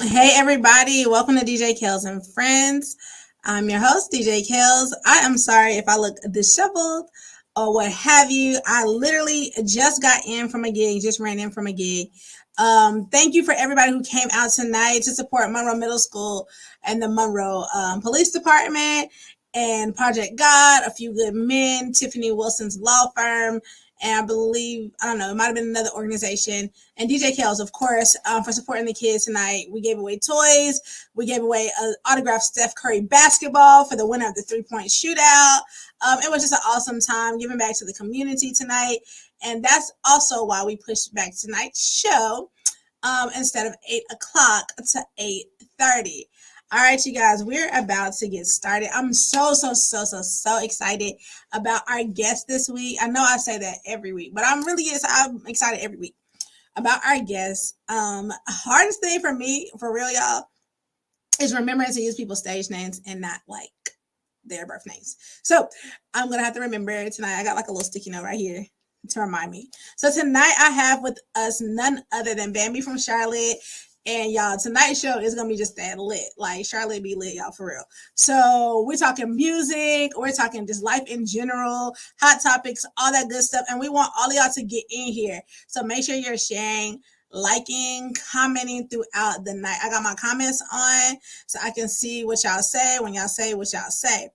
Hey everybody, welcome to DJ Kels and Friends. I'm your host, DJ Kels. I am sorry if I look disheveled or what have you. I literally just got in from a gig, just ran in from a gig. Thank you for everybody who came out tonight to support Monroe Middle School and the Monroe Police Department and Project God, A Few Good Men, Tiffany Wilson's law firm, and I believe, I don't know, it might have been another organization. And DJ Kels, of course, for supporting the kids tonight. We gave away toys. We gave away an autographed Steph Curry basketball for the winner of the three-point shootout. It was just an awesome time giving back to the community tonight. And that's also why we pushed back tonight's show instead of 8 o'clock to 8:30. All right, you guys, we're about to get started. I'm so excited about our guest this week. I know I say that every week, but I'm excited every week about our guest. Hardest thing for me, for real, y'all, is remembering to use people's stage names and not like their birth names. So I'm gonna have to remember tonight. I got like a little sticky note right here to remind me. So tonight I have with us none other than Bambi from Charlotte. And y'all, tonight's show is gonna be just that lit. Like Charlotte be lit, y'all, for real. So we're talking music, we're talking just life in general, hot topics, all that good stuff. And we want all of y'all to get in here. So make sure you're sharing, liking, commenting throughout the night. I got my comments on so I can see what y'all say when y'all say what y'all say.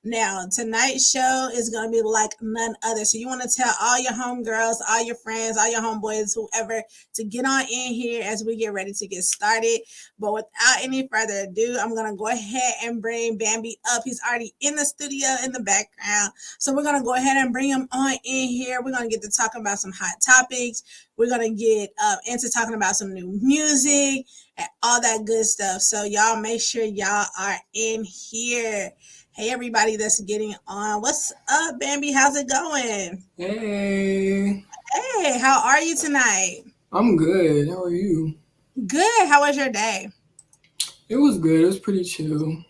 Now, tonight's show is going to be like none other. So you want to tell all your homegirls, all your friends, all your homeboys, whoever, to get on in here as we get ready to get started. But without any further ado, I'm going to go ahead and bring Bambi up. He's already in the studio in the background. So we're going to go ahead and bring him on in here. We're going to get to talking about some hot topics. We're going to get into talking about some new music and all that good stuff. So y'all make sure y'all are in here. Hey, everybody that's getting on. What's up, Bambi? How's it going? Hey, Hey, how are you tonight? I'm good. How are you? Good. How was your day? It was good. It was pretty chill.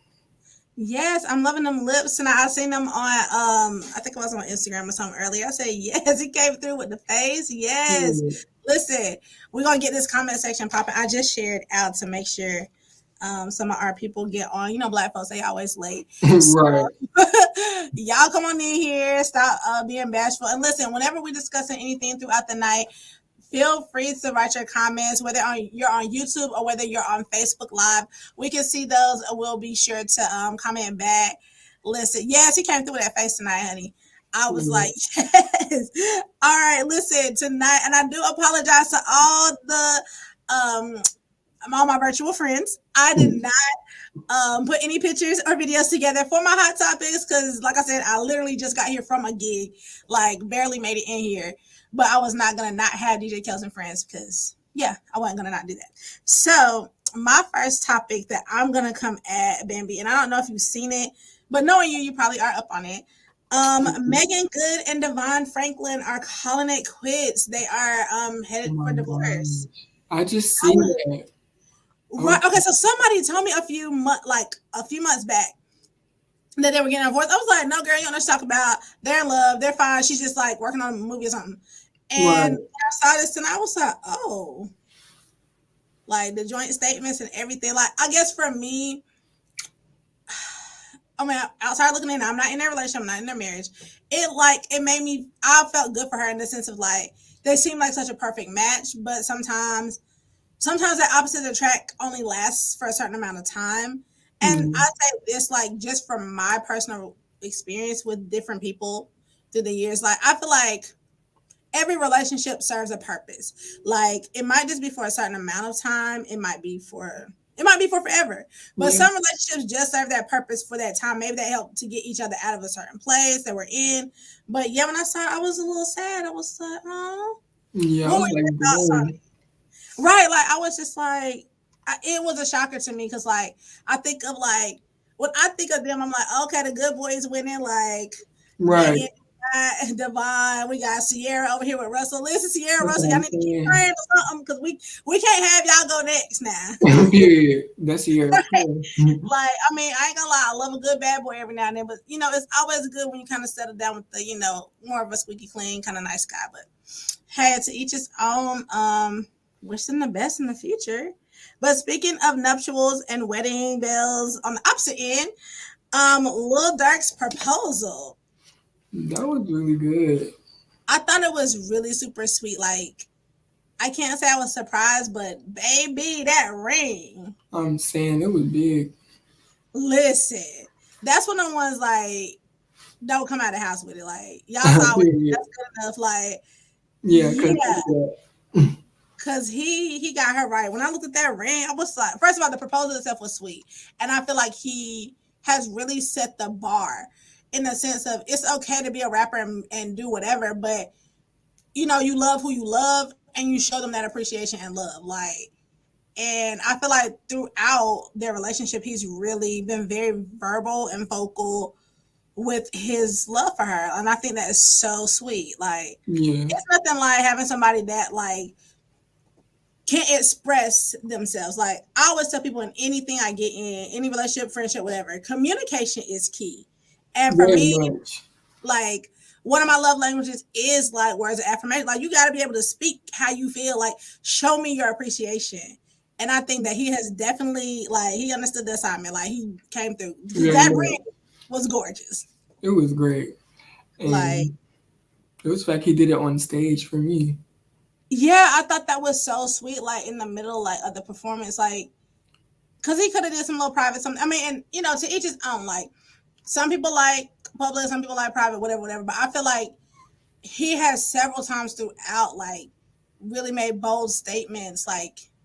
Yes, I'm loving them lips tonight. I seen them on I think it was on Instagram or something earlier. I said, yes, he came through with the face. Yes. Yeah. Listen, we're gonna get this comment section popping. I just shared out to make sure some of our people get on. You know, Black folks, they always late. So Right. y'all come on in here, stop being bashful. And listen, whenever we're discussing anything throughout the night, feel free to write your comments, whether you're on YouTube or whether you're on Facebook Live. We can see those, and we'll be sure to comment back. Listen, yes, he came through with that face tonight, honey. I was Yeah. like, yes. All right, listen, tonight, and I do apologize to um all my virtual friends. I did not put any pictures or videos together for my hot topics because, like I said, I literally just got here from a gig, like barely made it in here. But I was not gonna not have DJ Kels and Friends because, yeah, I wasn't gonna not do that. So my first topic that I'm gonna come at, Bambi, and I don't know if you've seen it, but knowing you, you probably are up on it. Megan Good and Devon Franklin are calling it quits. They are Oh headed for my divorce. gosh. I just I seen was that. I was, right. Okay, so somebody told me a few months back that they were getting divorced. I was like, no, girl, you don't know what to talk about. They're in love. They're fine. She's just like working on a movie or something. And right. I saw this and I was like, oh, like the joint statements and everything. Like, I guess for me, I mean, outside looking in, I'm not in their relationship, I'm not in their marriage. It made me, I felt good for her in the sense of like, they seem like such a perfect match, but sometimes that opposite attract only lasts for a certain amount of time. And I Mhm. say this like just from my personal experience with different people through the years. Like I feel like every relationship serves a purpose. Like it might just be for a certain amount of time. It might be for forever. But Yeah. some relationships just serve that purpose for that time. Maybe they help to get each other out of a certain place that we're in. But yeah, when I saw it, I was a little sad. I was like, oh, Yeah. I what was were like, your thoughts on dang. it? Right, like I was just like, it was a shocker to me because like I think of like when I think of them, I'm like, okay, the good boys winning, like Right. Megan, Devon, we got Sierra over here with Russell. Listen, Sierra, That's Russell, what y'all I'm need to keep saying. praying or something because we can't have y'all go next now. Period. That's your cool. Like, I mean, I ain't gonna lie, I love a good bad boy every now and then, but it's always good when you kind of settle down with the more of a squeaky clean kind of nice guy. But hey, to each his own. Wish them the best in the future. But speaking of nuptials and wedding bells, on the opposite end, Lil Durk's proposal. That was really good. I thought it was really super sweet. Like, I can't say I was surprised, but baby, that ring. I'm saying it was big. Listen, that's one of the ones like don't come out of the house with it. Like y'all saw it. Period. That's good enough. Like Yeah, cause yeah, yeah, cause he got her right. When I looked at that ring, I was like, first of all, the proposal itself was sweet, and I feel like he has really set the bar in the sense of it's okay to be a rapper and do whatever, but you love who you love and you show them that appreciation and love. Like, and I feel like throughout their relationship, he's really been very verbal and vocal with his love for her. And I think that is so sweet. Like, yeah, it's nothing like having somebody that, like, can't express themselves. Like, I always tell people in anything I get in, any relationship, friendship, whatever, communication is key. And for very me, much. like one of my love languages is like words of affirmation. Like you got to be able to speak how you feel. Like show me your appreciation. And I think that he has definitely like he understood the assignment. Like he came through because Very that ring much. was gorgeous. It was great, Like and it was like he did it on stage for me. yeah, I thought that was so sweet. Like in the middle like of the performance, like because he could have did some little private something. I mean, and to each his own. Like some people like public, some people like private, whatever, whatever. But I feel like he has several times throughout like really made bold statements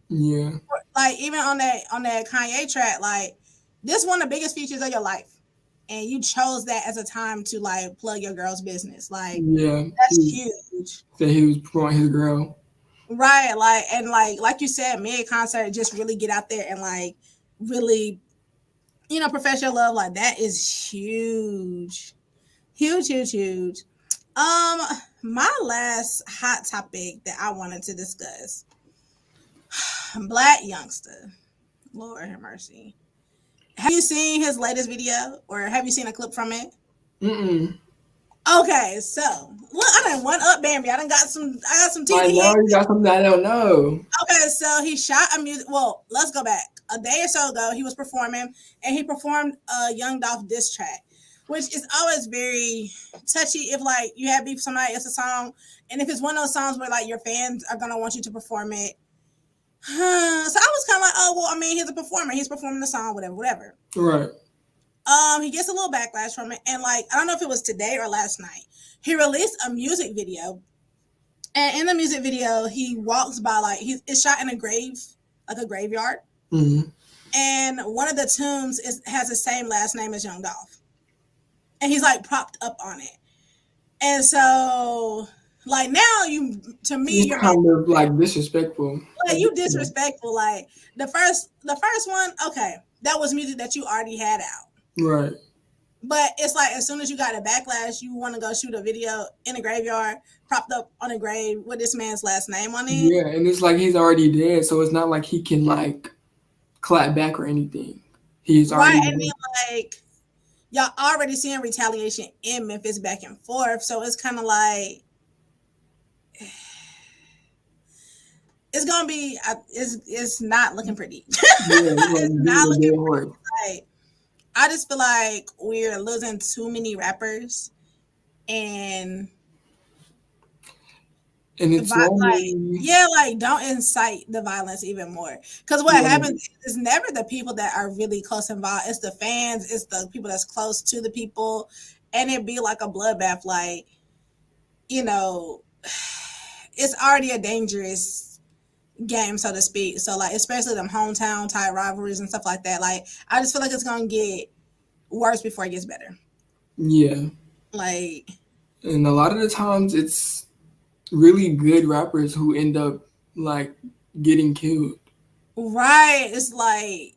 Yeah, like even on that Kanye track like this one of the biggest features of your life and you chose that as a time to like plug your girl's business like yeah. that's He huge. said he was promoting his girl. Right, like and like you said mid concert just really get out there and like really profess your love like that is huge, huge, huge, huge. um my last hot topic that I wanted to discuss. Black youngster. Lord have mercy. Have you seen his latest video or have you seen a clip from it? Mm-mm. Okay, so look, I done one up Bambi. I got some I TV know head. you got something I don't know. Okay, so he shot a music. Well, let's go back a day or so ago. He was performing, and he performed a Young Dolph diss track, which is always very touchy. If like you have beef with somebody, it's a song, and if it's one of those songs where like your fans are gonna want you to perform it. So I was kind of like, oh well, I mean, he's a performer. He's performing the song, whatever, whatever. Right. He gets a little backlash from it, and like I don't know if it was today or last night. He released a music video, and in the music video, he walks by like it's shot in a grave, like a graveyard, Mm-hmm. and one of the tombs has the same last name as Young Dolph, and he's like propped up on it, and so like now to me It's you're kind of like disrespectful. like you disrespectful. Like the first one, okay, that was music that you already had out. Right. But it's like as soon as you got a backlash, you want to go shoot a video in a graveyard, propped up on a grave with this man's last name on it. Yeah, and it's like he's already dead, so it's not like he can like clap back or anything. He's Right. already And dead. then like y'all already seeing retaliation in Memphis back and forth. So it's kind of like it's gonna be it's not looking pretty. Yeah, he's like It's beating not a looking dead pretty. horse. Like I just feel like we're losing too many rappers and And it's like normally yeah, like don't incite the violence even more. Because what yeah, happens is never the people that are really close involved. It's the fans. It's the people that's close to the people, and it be like a bloodbath. Like you know, it's already a dangerous game, so to speak. So like, especially them hometown type rivalries and stuff like that. Like I just feel like it's gonna get worse before it gets better. yeah. Like And a lot of the times it's really good rappers who end up like getting killed. right, it's like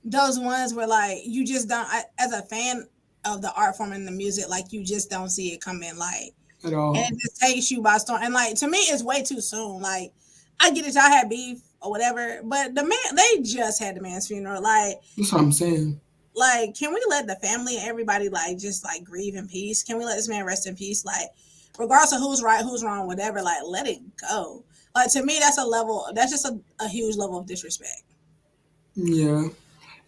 those ones where like you just don't as a fan of the art form and the music like you just don't see it coming like At and all. it just takes you by storm and like to me it's way too soon like I get it y'all had beef or whatever but the man they just had the man's funeral That's what I'm saying. like can we let the family and everybody like just like grieve in peace, can we let this man rest in peace like regardless of who's right who's wrong whatever like let it go Like to me, that's a level. That's just a huge level of disrespect. Yeah,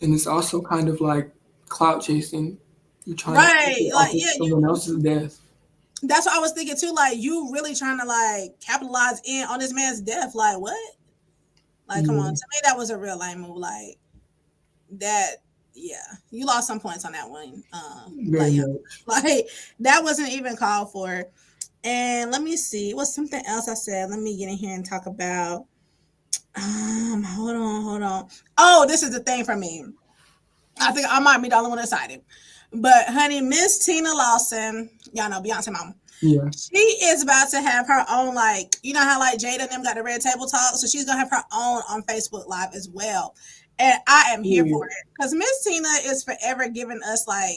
and it's also kind of like clout chasing. You're trying to Right. profit Like off of yeah, someone else's death. that's what I was thinking too. Like you really trying to like capitalize in on this man's death. Like what? Like come on. Yeah, To me, that was a real lame move. Like that. Yeah, you lost some points on that one. very Like yeah, much. like that wasn't even called for. And let me see. What's something else I said? Let me get in here and talk about. Hold on. Oh, this is the thing for me. I think I might be the only one excited. But honey, Miss Tina Lawson, y'all know Beyonce mama. Yeah, She is about to have her own, like, you know how like Jada and them got the red table talk? So she's gonna have her own on Facebook Live as well. And I am here for period. it. Because Miss Tina is forever giving us like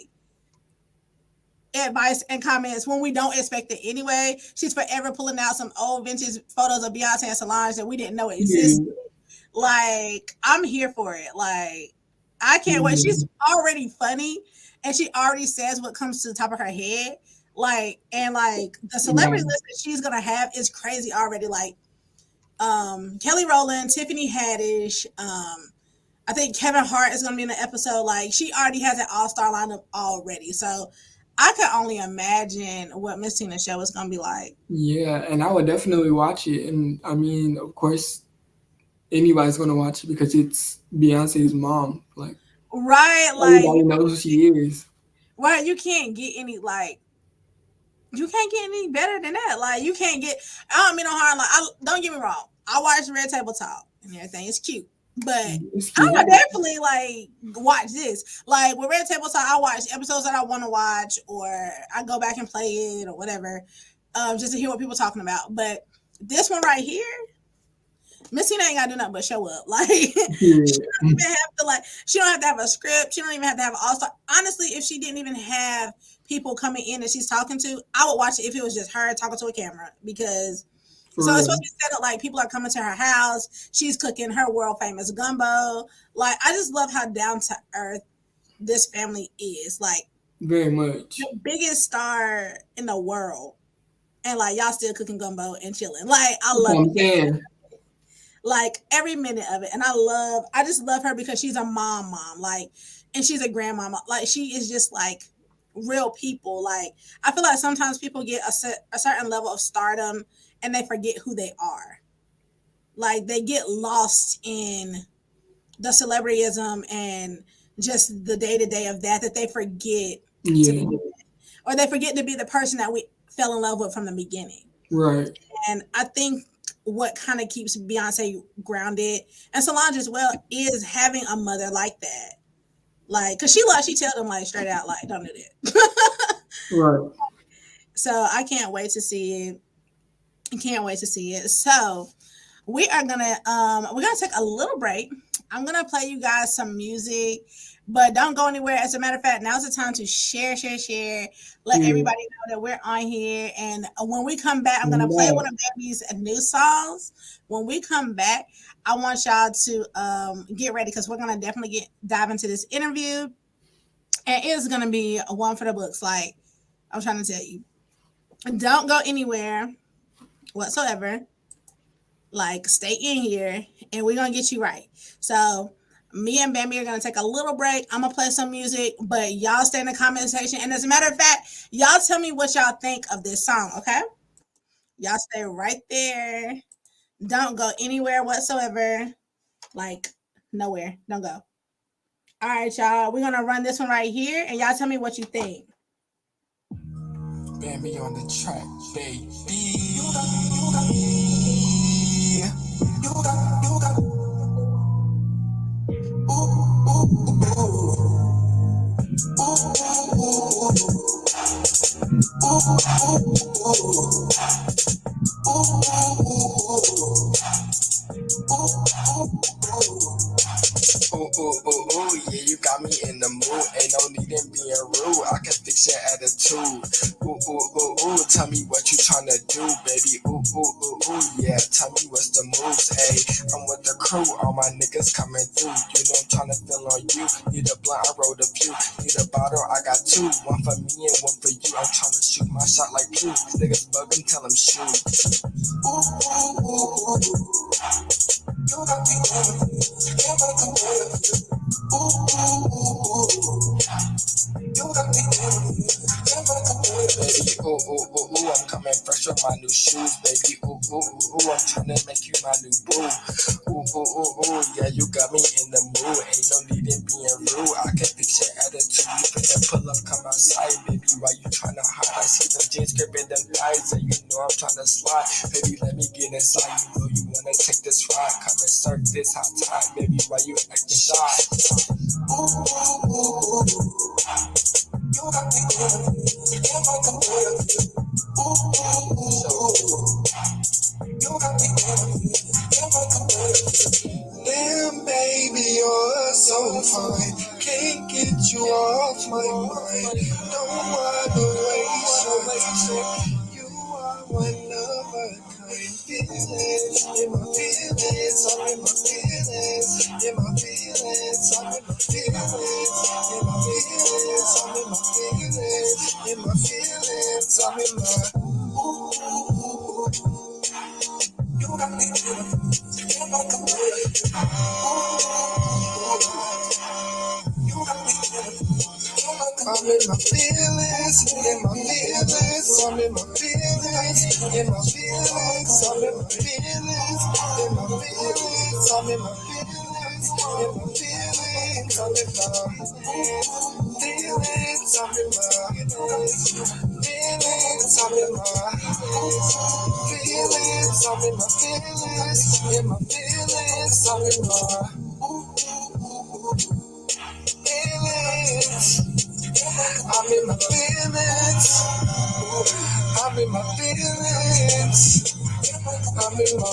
advice and comments when we don't expect it anyway. She's forever pulling out some old vintage photos of Beyonce and Solange that we didn't know existed. Period. Like, I'm here for it. Like, I can't wait. Yeah, She's already funny and she already says what comes to the top of her head. Like, and like the yeah, celebrity list that she's gonna have is crazy already. Like, Kelly Rowland, Tiffany Haddish, I think Kevin Hart is gonna be in the episode. Like, she already has an all-star lineup already. So I can only imagine what Miss Tina's show is gonna be like. yeah. And I would definitely watch it. And I mean, of course, anybody's gonna watch it because it's Beyonce's mom. Like Right, like everybody knows who she is. right, you can't get any like you can't get any better than that. Like you can't get. I don't mean no harm. Like I don't get me wrong. I watch Red Table Talk and everything. It's cute, but It's I cute. would definitely like watch this. Like with Red Table Talk, I watch episodes that I want to watch, or I go back and play it or whatever, just to hear what people talking about. But this one right here, Miss Tina ain't gotta do nothing but show up. Like she Period. don't even have to like she don't have to have a script. She don't even have to have an all star. Honestly, if she didn't even have people coming in that she's talking to, I would watch it if it was just her talking to a camera because For so it's real. supposed to be set up like people are coming to her house. She's cooking her world famous gumbo. Like I just love how down to earth this family is. Like Very much. the biggest star in the world, and like y'all still cooking gumbo and chilling. Like I That's what love I'm it. saying. Like every minute of it. And I just love her because she's a mom, like, and she's a grandmama. Like she is just like real people. Like I feel like sometimes people get a certain level of stardom and they forget who they are. Like they get lost in the celebrityism and just the day to day of that they forget to be, Yeah. or they forget to be the person that we fell in love with from the beginning. Right. And I think what kind of keeps Beyonce grounded and Solange as well is having a mother like that. Like, cause she tell them like straight out, like, don't do that. Right. So I can't wait to see it. I can't wait to see it. So we're gonna take a little break. I'm gonna play you guys some music, but don't go anywhere. As a matter of fact, now's the time to share. Let Yeah. everybody know that we're on here. And when we come back, I'm gonna Come play back. one of Baby's new songs. When we come back, I want y'all to get ready because we're gonna definitely dive into this interview, and it's gonna be a one for the books. Like I'm trying to tell you, don't go anywhere whatsoever. Like stay in here and we're gonna get you right. So me and Bambi are gonna take a little break. I'm gonna play some music, but y'all stay in the comment section. And as a matter of fact, y'all tell me what y'all think of this song, okay? Y'all stay right there. Don't go anywhere whatsoever. Like nowhere. Don't go. All right, y'all. We're gonna run this one right here and y'all tell me what you think. Bambi on the track, baby. Yeah, you got me in the mood. Ain't no need in being rude. I can fix your attitude. Tell me what you tryna do, baby. Ooh, ooh, ooh, ooh, yeah. Tell me what's the moves, ayy. I'm with the crew, all my niggas coming through. You know I'm tryna feel on you. Need a blunt, I rolled a few. Need a bottle, I got two. One for me and one for you. I'm tryna shoot my shot like you. Niggas bugging, tell them shoot. Ooh, ooh, ooh, ooh. You got me everything. Can't fight the way of you. Ooh, ooh, ooh, ooh. You got me everything. Can't fight the way of baby. Ooh, ooh, ooh, ooh. I'm coming fresh with my new shoes, baby. Ooh, ooh, ooh, ooh. I'm tryna make you my new boo. Ooh, ooh, ooh, ooh. Yeah, you got me in the mood. Ain't no need in being rude. I can fix your attitude. You finna pull up, come outside, baby. Why you tryna hide? I see them jeans gripping them thighs, and you know I'm tryna slide. Baby, let me get inside. You know you wanna take this ride. Come and serve this hot time, baby. Why you acting shy? Ooh, ooh, ooh, ooh. You got me going. Can't fight the way of you. Ooh, ooh, ooh, ooh. You got me going. Can't fight the way of you. Damn, baby, you're so fine. Can't get you off my mind. Don't wanna waste your time. You are one of a kind. Feelings in my feelings. I'm in my feelings. In my feelings. I'm in my feelings. In my feelings. I'm in my feelings. In my feelings. I'm in my. Ooh, you got me feeling. Can't fight the way of you. You got me feeling. I'm in my feelings, in my feelings, I'm in my feelings, in my feelings, I'm in my feelings, in my feelings, I'm in my feelings, in my feelings, I'm in my feelings, I'm in my feelings, I'm in my feelings, I'm in my feelings, in my feelings, I'm in my feelings. I'm in my feelings. I'm in my feelings. I'm in my.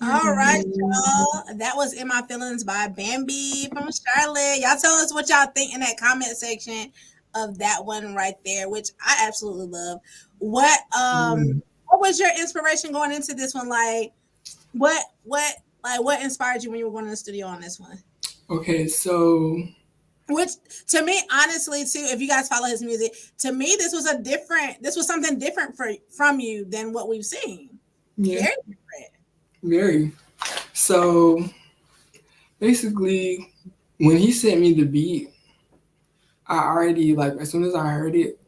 All right, y'all. That was In My Feelings by Bambi from Charlotte. Y'all tell us what y'all think in that comment section of that one right there, which I absolutely love. What was your inspiration going into this one? Like what inspired you when you were going to the studio on this one? Okay, so Which to me, honestly, too, if you guys follow his music, to me this was something different from you than what we've seen. yeah, Very different. very. So basically, when he sent me the beat, I already like as soon as I heard it,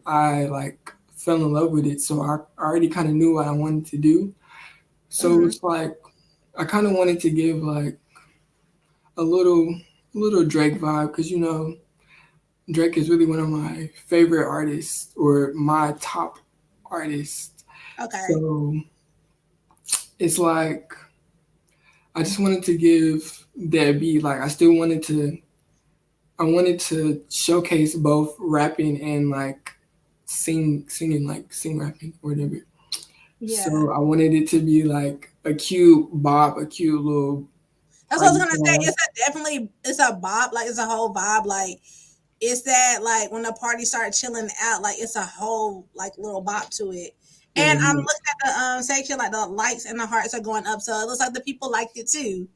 I like fell in love with it. So I already kind of knew what I wanted to do. So Mm-hmm. it's like I kind of wanted to give like a little Drake vibe because Drake is really one of my favorite artists or my top artist. Okay. So it's like I just wanted to give that beat like I wanted to showcase both rapping and like singing like sing rapping or whatever. Yeah. So I wanted it to be like a cute bop, a cute little That's what I was party gonna say. song. It's a bob, like it's a whole vibe. Like it's that like when the party starts chilling out, like it's a whole like little bop to it. And I'm And looking at the section, like the likes and the hearts are going up, so it looks like the people liked it too.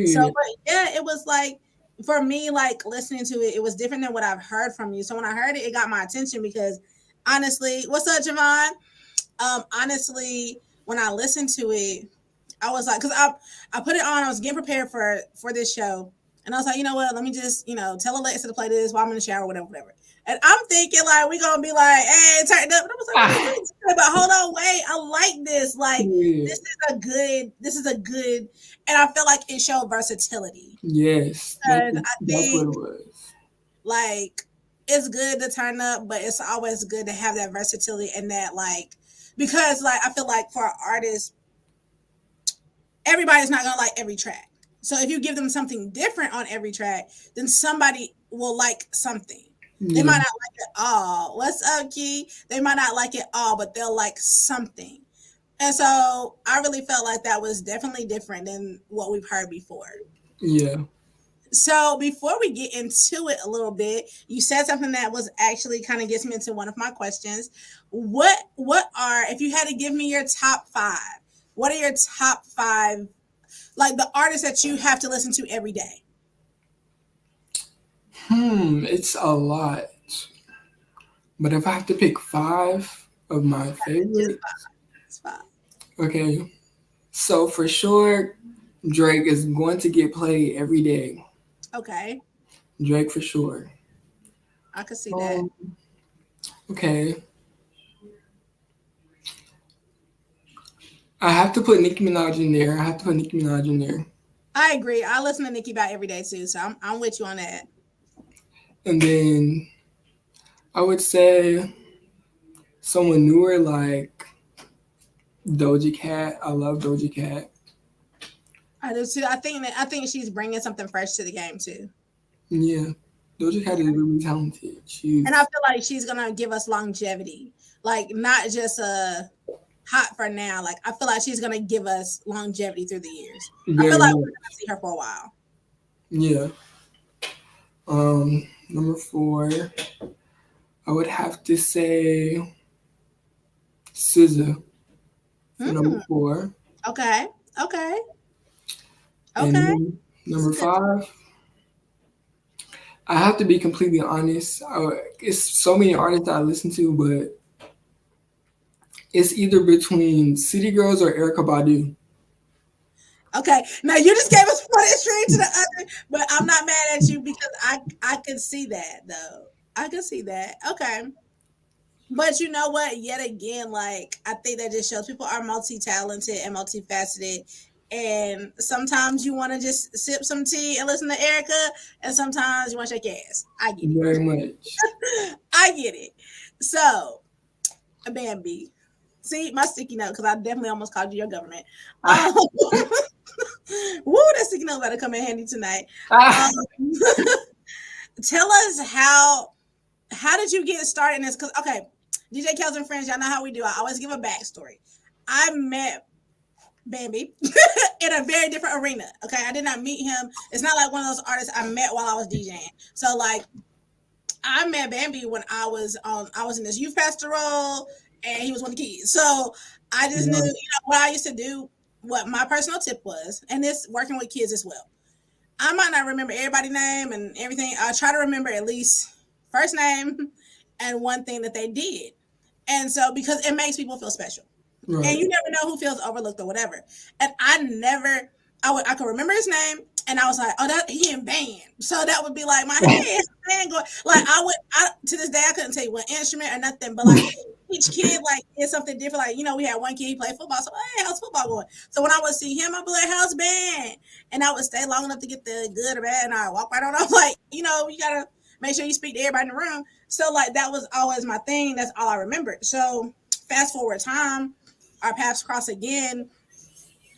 So, period. but yeah, it was like for me, like listening to it, it was different than what I've heard from you. So when I heard it, it got my attention because honestly, what's up, Javon? Honestly, when I listened to it, I was like, because I put it on. I was getting prepared for this show, and I was like, you know what? Let me just tell Alexa to play this while I'm in the shower, whatever, whatever. And I'm thinking like we gonna be like, hey, turn it up. And I was like, wait, Ah, this is good, but hold on, wait, I like this. Like period. this is a good, and I feel like it showed versatility Yes, because I that's what it think was. like it's good to turn up, but it's always good to have that versatility and that like because like I feel like for an artist everybody's not gonna like every track. So if you give them something different on every track, then somebody will like something. They Yeah, might not like it all. What's up, Key? They might not like it all, but they'll like something. And so I really felt like that was definitely different than what we've heard before. Yeah. So before we get into it a little bit, you said something that was actually kind of gets me into one of my questions. What are, if you had to give me your top five, what are your top five, like the artists that you have to listen to every day? It's a lot. But if I have to pick five of my Just favorites, five. It's five. okay. So for sure, Drake is going to get played every day. Okay. Drake for sure. I could see that. Um, okay. I have to put Nicki Minaj in there. I have to put Nicki Minaj in there. I agree. I listen to Nicki about every day too, so I'm with you on that. And then I would say someone newer like Doja Cat. I love Doja Cat. I do too. I think she's bringing something fresh to the game too. Yeah. Doja Cat is really talented. And I She's feel like she's gonna give us longevity, like not just a hot for now. Like I feel like she's gonna give us longevity through the years. I feel very like we're much. gonna see her for a while. Yeah. Number four, I would have to say SZA for number Hmm. four. Okay. Okay. And Okay. number five, I have to be completely honest. It's so many artists that I listen to, but it's either between City Girls or Erica Badu. Okay. Now you just gave us one extreme to the other, but I'm not mad at you because I could see that though. I could see that. Okay. But you know what? Yet again, like I think that just shows people are multi-talented and multifaceted. And sometimes you want to just sip some tea and listen to Erica, and sometimes you want to shake your ass. I get Very much. it. I get it. So, Bambi. See, my sticky note, because I definitely almost called you your government. Ah, Woo, that sticky note better come in handy tonight. Um, ah. tell us how did you get started in this? Because okay, DJ Kels and friends, y'all know how we do. I always give a backstory. I met Bambi in a very different arena. Okay, I did not meet him. It's not like one of those artists I met while I was DJing. So like, I met Bambi when I was in this youth pastor role, and he was one of the kids. So I just knew, what I used to do. What my personal tip was, and this working with kids as well. I might not remember everybody's name and everything. I try to remember at least first name and one thing that they did. And so because it makes people feel special. And Right. you never know who feels overlooked or whatever. And I never I could remember his name and I was like, oh, that he in band. So that would be like my hey, band going like I to this day I couldn't tell you what instrument or nothing, but like each kid like is something different. Like, we had one kid, he played football. So hey, how's football going? So when I would see him, I'd be like, how's band? And I would stay long enough to get the good or bad, and I walk right on. I'm like, you gotta make sure you speak to everybody in the room. So like that was always my thing. That's all I remembered. So fast forward time, our paths cross again,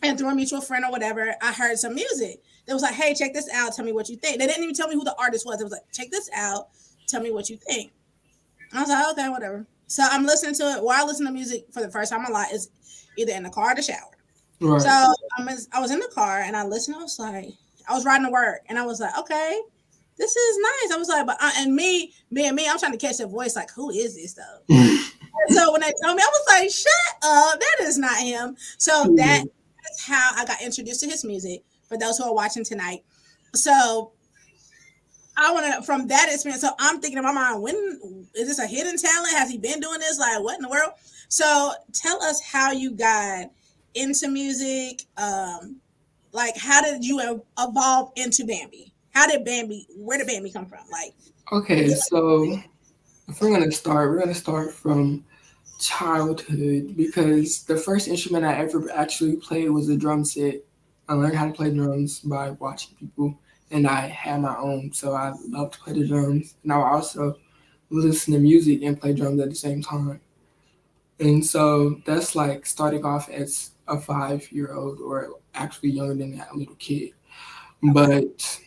and through a mutual friend or whatever, I heard some music. They was like, hey, check this out. Tell me what you think. They didn't even tell me who the artist was. It was like, check this out. Tell me what you think. I was like, okay, whatever. So I'm listening to it. While I listen to music for the first time a lot is either in the car or the shower. So Right. I was in the car and I listened. I was like, I was riding to work and I was like, okay, this is nice. I was like, and me being me, I'm trying to catch the voice. Like, who is this though? And so when they told me, I was like, shut up, that is not him. So Yeah. that's how I got introduced to his music. For those who are watching tonight, so I want to from that experience. So I'm thinking in my mind, when is this a hidden talent? Has he been doing this? Like, what in the world? So tell us how you got into music. Like, how did you evolve into Bambi? Where did Bambi come from? Like, Okay, give so if we're gonna start from childhood because the first instrument I ever actually played was a drum set. I learned how to play drums by watching people, and I had my own, so I love to play the drums. And I would also listen to music and play drums at the same time. And so that's like starting off as a 5 year old or actually younger than that, a little kid. okay, But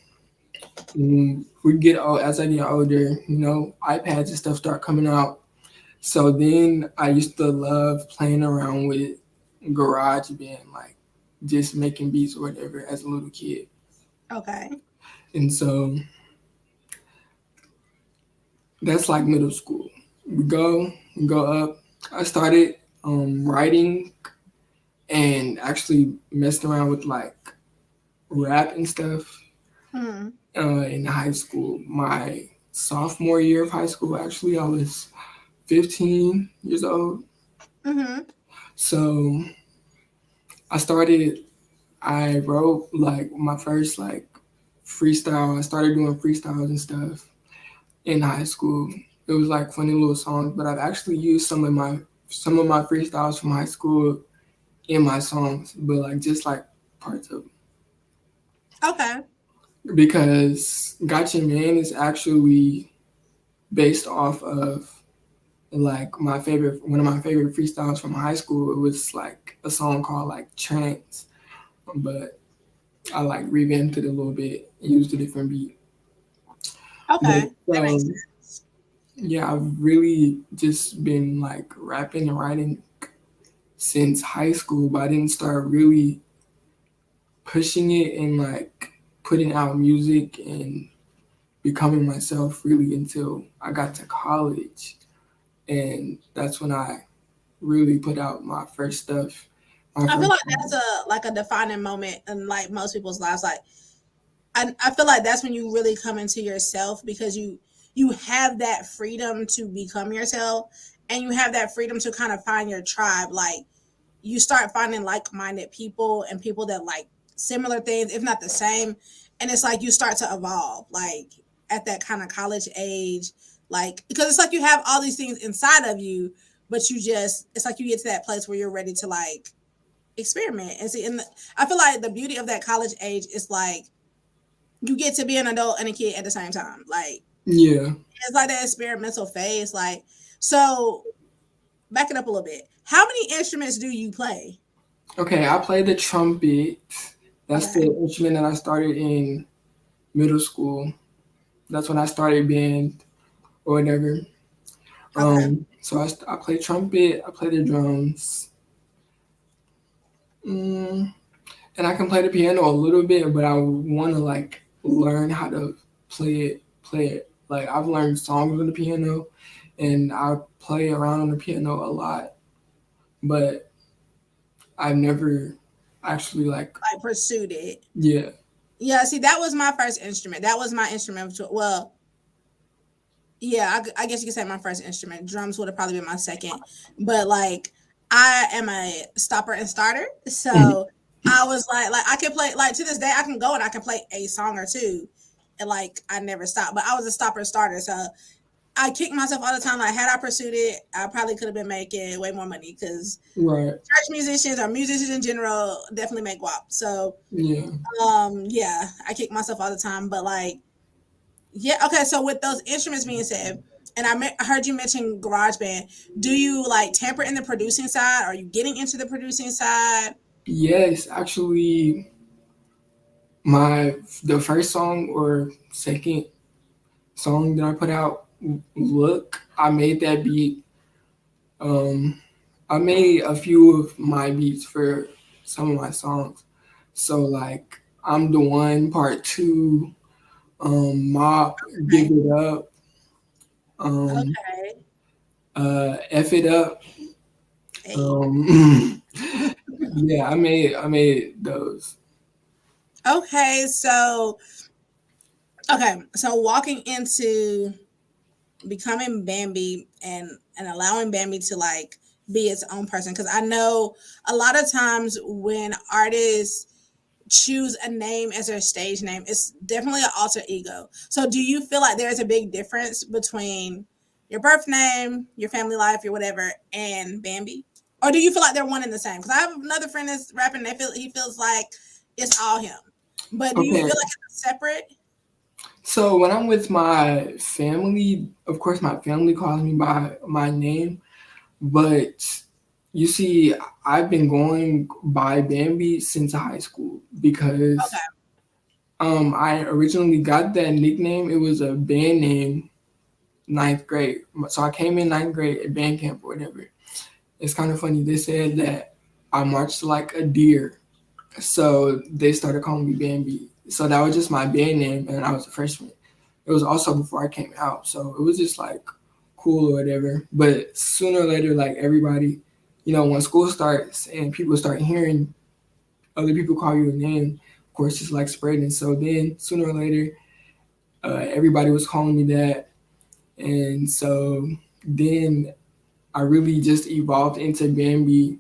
we get as I get older, iPads and stuff start coming out. So then I used to love playing around with garage band, like just making beats or whatever as a little kid. Okay. And so that's like middle school. We go up. I started writing and actually messed around with like rap and stuff Mm-hmm. in high school. My sophomore year of high school, actually, I was 15 years old. Mm-hmm. So I started, I wrote like my first like freestyle. I started doing freestyles and stuff in high school. It was like funny little songs, but I've actually used some of my freestyles from high school in my songs, but like just like parts of Okay. it. Because Gotcha Man is actually based off of like one of my favorite freestyles from high school. It was like a song called like Trance, but I like revamped it a little bit, used a different beat. But Okay. That makes so sense. yeah, I've really just been like rapping and writing since high school, but I didn't start really pushing it and like putting out music and becoming myself really until I got to college. And that's when I really put out my first stuff. My I feel first like that's a defining moment in like most people's lives. Like I feel like that's when you really come into yourself because you have that freedom to become yourself and you have that freedom to kind of find your tribe. Like you start finding like-minded people and people that like similar things, if not the same. And it's like you start to evolve, like at that kind of college age, like because it's like you have all these things inside of you, but you just it's like you get to that place where you're ready to like experiment and see. And I feel like the beauty of that college age is like you get to be an adult and a kid at the same time. Like Yeah. it's like that experimental phase. Like so, back it up a little bit. How many instruments do you play? Okay, I play the trumpet. That's the Okay. instrument that I started in middle school. That's when I started band or whatever. Okay. So I play trumpet. I play the drums. Mm, and I can play the piano a little bit, but I want to like learn how to play it. Play it. Like I've learned songs on the piano, and I play around on the piano a lot, but I've never actually like Like pursued it. yeah. Yeah, see, that was my first instrument. That was my instrument. Well, yeah, I guess you could say my first instrument. Drums would have probably been my second. But like, I am a stopper and starter. So I was like I can play, like to this day, I can go and I can play a song or two. And like, I never stop. But I was a stopper and starter. So I kick myself all the time. Like, had I pursued it, I probably could have been making way more money because Right. church musicians or musicians in general definitely make WAP. So Yeah. yeah, I kick myself all the time, but like, yeah, okay. So with those instruments being said, and I heard you mention GarageBand. Do you like tamper in the producing side? Are you getting into the producing side? Yes, actually, my the first song or second song that I put out, "Look," I made that beat. Um, I made a few of my beats for some of my songs. So like, "I'm the One" Part Two, "Mop," "Give Okay, It Up," um, okay, "F It Up." hey, Um, yeah, I made those. okay. So okay, so walking into becoming Bambi and allowing Bambi to like be its own person, because I know a lot of times when artists choose a name as their stage name, it's definitely an alter ego. So do you feel like there's a big difference between your birth name, your family life, your whatever, and Bambi? Or do you feel like they're one and the same? Because I have another friend that's rapping, he feels like it's all him. But do you feel Okay, like it's separate? so when I'm with my family, of course, my family calls me by my name, but you see, I've been going by Bambi since high school Okay. because I originally got that nickname. It was a band name, ninth grade. So I came in ninth grade at band camp or whatever. It's kind of funny. They said that I marched like a deer. So they started calling me Bambi. So that was just my band name, and I was a freshman. It was also before I came out, so it was just like cool or whatever. But sooner or later, like everybody, when school starts and people start hearing other people call you a name, of course, it's like spreading. So then sooner or later, everybody was calling me that, and so then I really just evolved into Bambi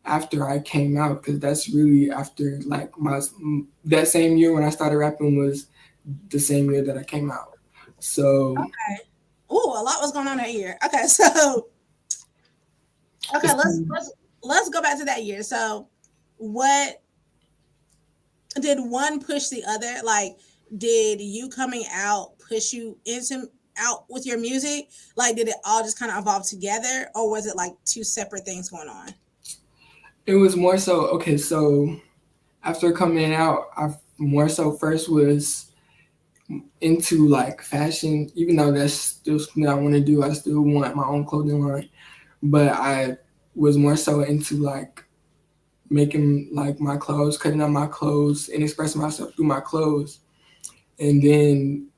after I came out because that's really after like my that same year when I started rapping was the same year that I came out. So Okay. Ooh, a lot was going on that year. Okay, so okay, let's go back to that year. So, what did one push the other? Like, did you coming out push you into out with your music? Like, did it all just kind of evolve together, or was it like two separate things going on? it was more so okay. So after coming out, I more so first was into like fashion, even though that's still something I want to do. I still want my own clothing line, but I was more so into like making like my clothes, cutting out my clothes, and expressing myself through my clothes. And then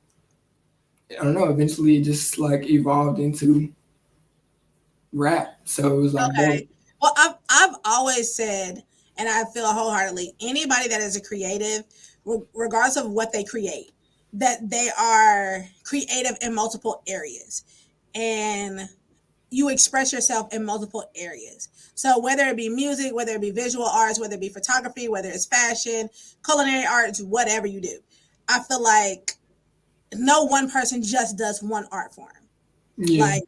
I don't know. Eventually, it just like evolved into rap. So it was like both. Okay. Well, I've always said, and I feel wholeheartedly, anybody that is a creative, regardless of what they create, that they are creative in multiple areas, and you express yourself in multiple areas. So whether it be music, whether it be visual arts, whether it be photography, whether it's fashion, culinary arts, whatever you do, I feel like no one person just does one art form. Yeah, Like,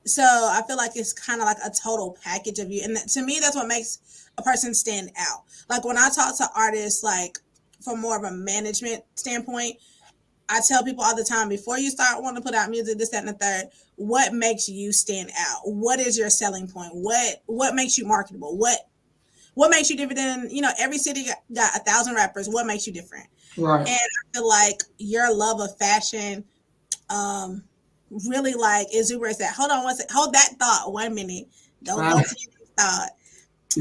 so I feel like it's kind of like a total package of you, and to me, that's what makes a person stand out. Like when I talk to artists, like from more of a management standpoint, I tell people all the time before you start wanting to put out music, this, that, and the third, what makes you stand out? What is your selling point? What makes you marketable? What makes you different than every city got 1,000 rappers? What makes you different? right. And I feel like your love of fashion, um, really like exuberance. That hold on, hold that thought 1 minute. Don't Ah, go to your next thought.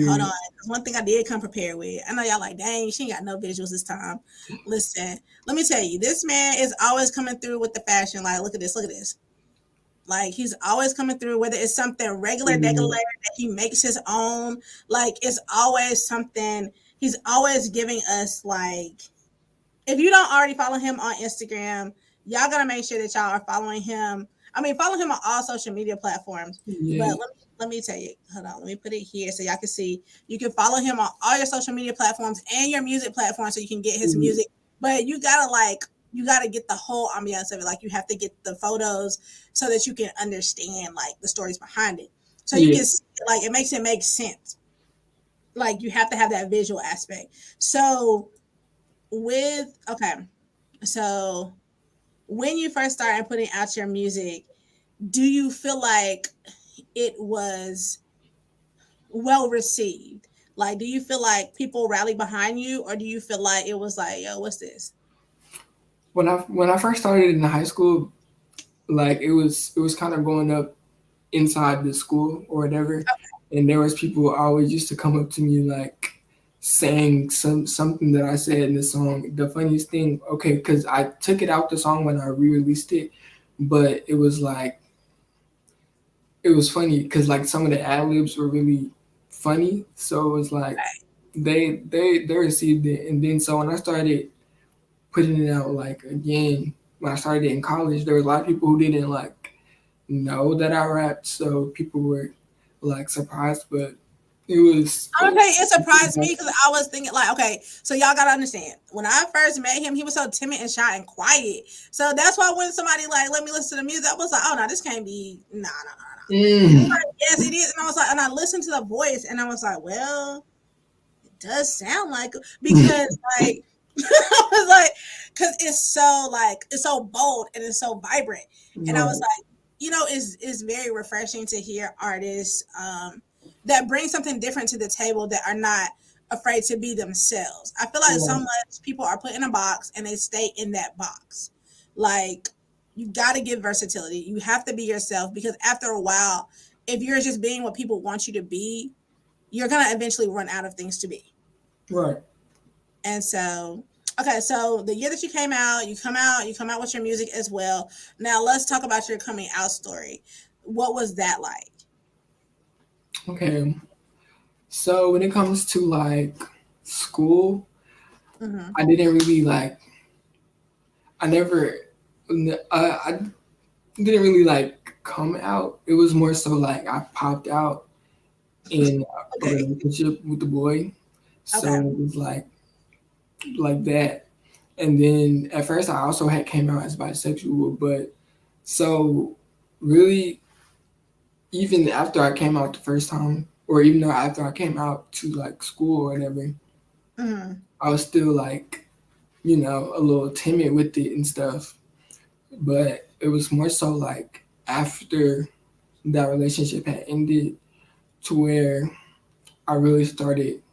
Hold period. on. One thing I did come prepared with. I know y'all like, dang, she ain't got no visuals this time. Listen, let me tell you, this man is always coming through with the fashion. Like, look at this, look at this. Like he's always coming through, whether it's something regular, regular Yeah, that he makes his own. Like it's always something. He's always giving us like, if you don't already follow him on Instagram, y'all gotta make sure that y'all are following him. I mean, follow him on all social media platforms. But yeah, let me tell you, hold on, let me put it here so y'all can see. You can follow him on all your social media platforms and your music platforms so you can get his mhm, music. But you gotta get the whole ambiance of it. Like you have to get the photos so that you can understand like the stories behind it. So you yeah. can see, like it makes it make sense. Like you have to have that visual aspect. So with okay, so when you first started putting out your music, do you feel like it was well received? Like, do you feel like people rally behind you, or do you feel like it was like, yo, what's this? When I first started in high school, like it was kind of going up inside the school or whatever, and there was people who always used to come up to me like saying something that I said in the song. The funniest thing, okay, because I took it out the song when I re-released it, but it was like it was funny because like some of the ad libs were really funny, so it was like they received it, and then so when I started putting it out like again when I started in college, there was a lot of people who didn't like know that I rapped, so people were like surprised, but it was I'm gonna tell you, it surprised me because I was thinking like, okay, so y'all gotta understand. When I first met him, he was so timid and shy and quiet. So that's why when somebody like let me listen to the music, I was like, oh no, this can't be no. mm, Yes, it is. And I was like, and I listened to the voice and I was like, well, does sound like because like I was like because it's so bold and it's so vibrant and I was right, like it's very refreshing to hear artists that bring something different to the table that are not afraid to be themselves. I feel like so right, much people are put in a box and they stay in that box. Like you got to give versatility, you have to be yourself because after a while if you're just being what people want you to be, you're gonna eventually run out of things to be. Right. And so, okay, so the year that you come out with your music as well. Now let's talk about your coming out story. What was that like? Okay. So when it comes to like school, Mm-hmm. I didn't really like. I never. I didn't really like come out. It was more so like I popped out in a Okay. relationship with the boy. So Okay. it was like that. And then at first I also had came out as bisexual, but so really even after I came out the first time, or even though after I came out to like school or whatever, Mm-hmm. I was still like, a little timid with it and stuff. But it was more so like after that relationship had ended to where I really started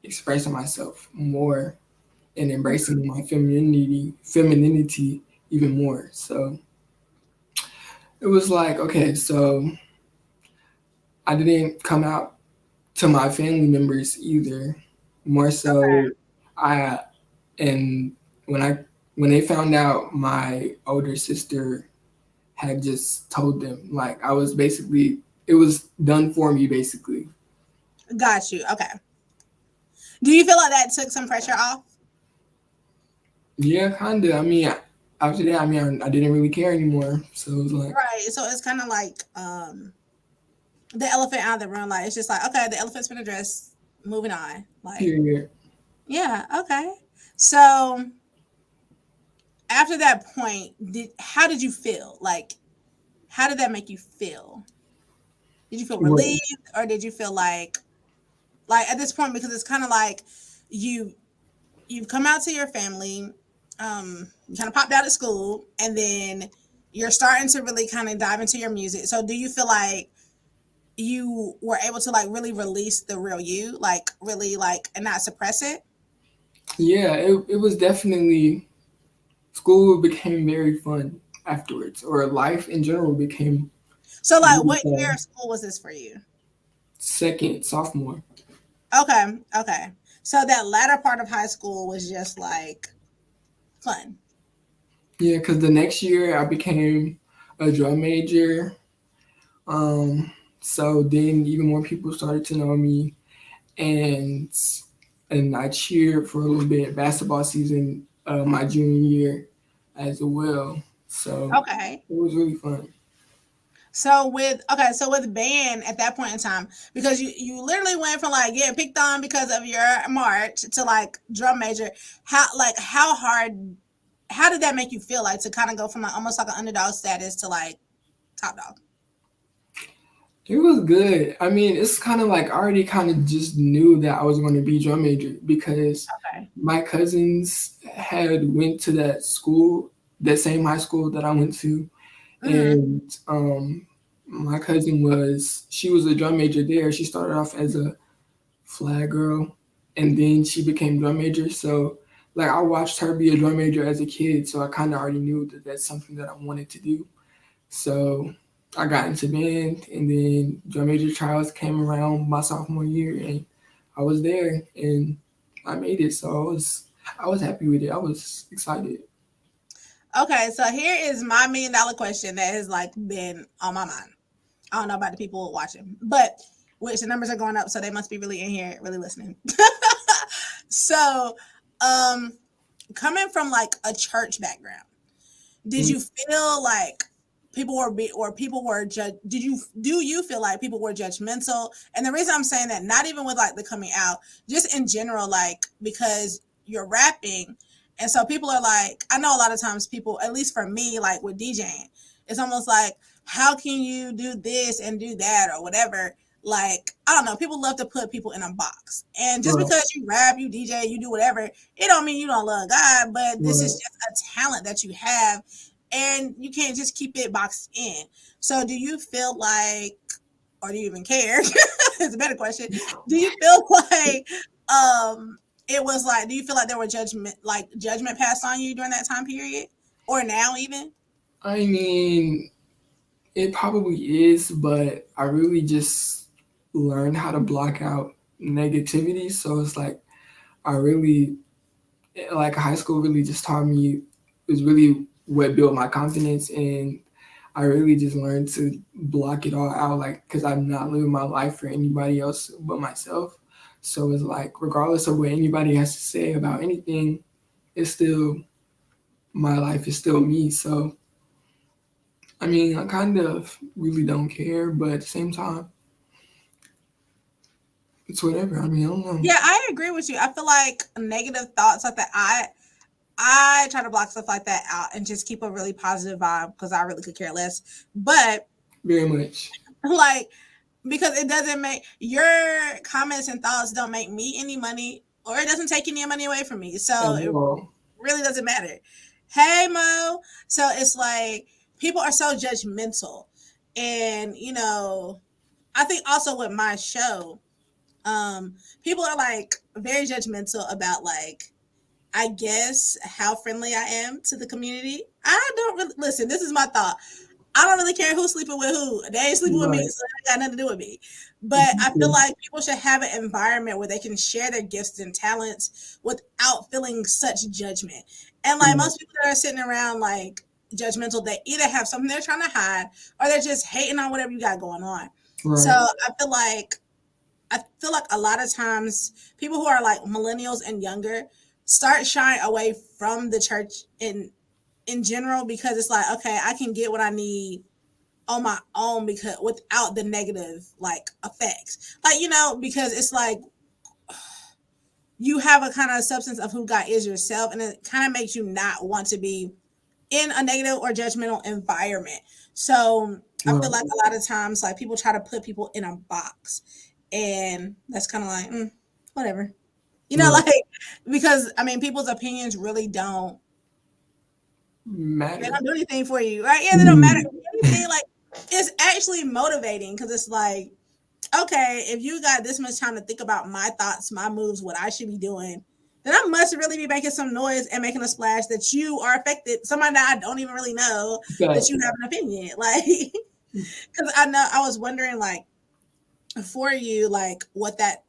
expressing myself more and embracing my femininity even more. So it was like, okay, so I didn't come out to my family members either. More so I and when I when they found out my older sister had just told them, like I was basically it was done for me basically. Got you. Okay. Do you feel like that took some pressure off? Yeah, kinda. I mean, after that, I mean, I didn't really care anymore. So it was like, Right. So it's kind of like the elephant out of the room. Like it's just like okay, the elephant's been addressed. Moving on. Like period. yeah. Okay. So after that point, did how did you feel? Like how did that make you feel? Did you feel What? relieved or did you feel like at this point because it's kind of like you you've come out to your family, you kind of popped out of school, and then you're starting to really kind of dive into your music. So do you feel like you were able to like really release the real you, like really like and not suppress it? Yeah, it was definitely school became very fun afterwards, or life in general became So like really what year of fun. school was this for you? Second, sophomore. Okay, okay. So that latter part of high school was just like fun. Yeah, because the next year I became a drum major. Um, so then even more people started to know me, and I cheered for a little bit basketball season my junior year as well. So Okay. it was really fun. So with okay, so with band at that point in time, because you literally went from like getting picked on because of your march to like drum major. How hard? How did that make you feel like to kind of go from like almost like an underdog status to like top dog? It was good. I mean, it's kind of like I already kind of just knew that I was going to be drum major because Okay. my cousins had went to that school, that same high school that I went to, Mm-hmm. and my cousin she was a drum major there. She started off as a flag girl, and then she became drum major. So like I watched her be a drum major as a kid, so I kind of already knew that that's something that I wanted to do. So I got into band, and then drum major trials came around my sophomore year, and I was there, and I made it. So I was happy with it. I was excited. Okay. So here is my $1 million question that has like been on my mind. I don't know about the people watching, but which the numbers are going up, so they must be really in here, really listening. So, um, coming from like a church background, did you feel like people were do you feel like people were judgmental? And the reason I'm saying that, not even with like the coming out, just in general, like because you're rapping, and so people are like, I know a lot of times people, at least for me, like with DJing, it's almost like how can you do this and do that or whatever. Like I don't know, people love to put people in a box, and just Right, because you rap, you DJ, you do whatever, it don't mean you don't love God, but this is right. just a talent that you have and you can't just keep it boxed in. So do you feel like, or do you even care? It's a better question. Do you feel like it was like, do you feel like there were judgment passed on you during that time period? Or now even? I mean, it probably is, but I really just learned how to block out negativity. So it's like I really like high school really just taught me is really what built my confidence, and I really just learned to block it all out, like because I'm not living my life for anybody else but myself. So it's like regardless of what anybody has to say about anything, it's still my life is still me. So I mean, I kind of really don't care, but at the same time, it's whatever. I mean, I don't know. Yeah, I agree with you. I feel like negative thoughts like that. I try to block stuff like that out and just keep a really positive vibe because I really could care less. But Very much like because it doesn't make your comments and thoughts don't make me any money or it doesn't take any money away from me. at So it all. really doesn't matter. Hey Mo. So it's like people are so judgmental. And I think also with my show, people are like very judgmental about like I guess how friendly I am to the community. I don't really listen, this is my thought. I don't really care who's sleeping with who. They ain't sleeping with me, Right. so it got nothing to do with me. But I feel like people should have an environment where they can share their gifts and talents without feeling such judgment. And like Right. most people that are sitting around like judgmental, they either have something they're trying to hide or they're just hating on whatever you got going on. So Right. I feel like a lot of times people who are like millennials and younger start shying away from the church in general because it's like okay I can get what I need on my own because without the negative like effects like because it's like you have a kind of substance of who God is yourself and it kind of makes you not want to be in a negative or judgmental environment. So I feel Right. like a lot of times like people try to put people in a box and that's kind of like whatever. Right. Like because I mean people's opinions really don't they Matter. don't do anything for you, right? Yeah, they don't matter Mhm. anything. Like it's actually motivating because it's like, okay, if you got this much time to think about my thoughts, my moves, what I should be doing, then I must really be making some noise and making a splash that you are affected. Somebody that I don't even really know that you Facts. have an opinion, like because I know I was wondering like for you like what that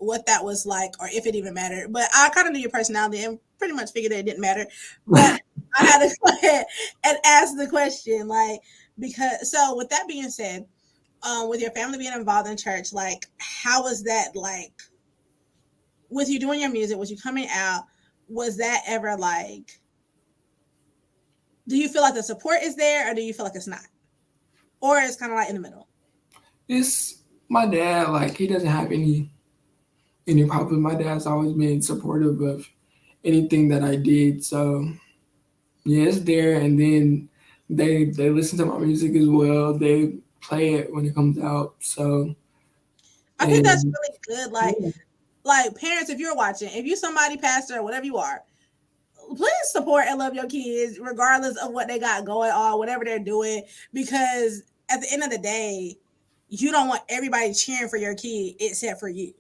was like or if it even mattered but I kind of knew your personality and pretty much figured that it didn't matter but I had to go ahead and ask the question like because so with that being said with your family being involved in church like how was that like with you doing your music was you coming out was that ever like do you feel like the support is there or do you feel like it's not or it's kind of like in the middle. It's my dad. Like he doesn't have any problem. My dad's always been supportive of anything that I did. So yeah, it's there. And then they listen to my music as well. They play it when it comes out. So I think that's and really good yeah, like parents if you're watching if you somebody pastor or whatever you are please support and love your kids regardless of what they got going on whatever they're doing because at the end of the day you don't want everybody cheering for your kid except for you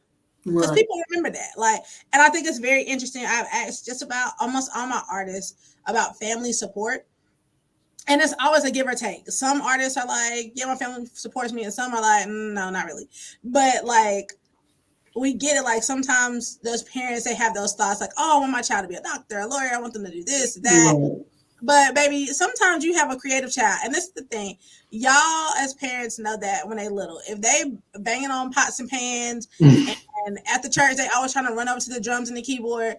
because right, people remember that like and I think it's very interesting I've asked just about almost all my artists about family support and it's always a give or take some artists are like yeah my family supports me and some are like no not really but like we get it. Like sometimes those parents they have those thoughts like, oh, I want my child to be a doctor, a lawyer. I want them to do this, that. right. But baby, sometimes you have a creative child, and this is the thing. Y'all as parents know that when they little, if they banging on pots and pans, and at the church they always trying to run over to the drums and the keyboard,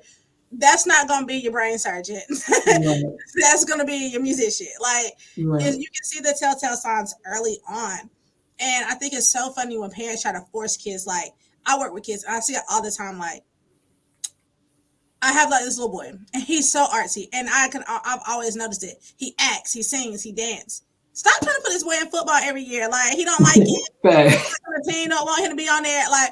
that's not gonna be your brain surgeon. Right, That's gonna be your musician. Like, if right, you can see the telltale signs early on, and I think it's so funny when parents try to force kids. Like, I work with kids, and I see it all the time. Like, I have like this little boy, and he's so artsy, and I've always noticed it. He acts, he sings, he dances. Stop trying to put this boy in football every year. Like he don't like it. facts. The team don't want him to be on there. Like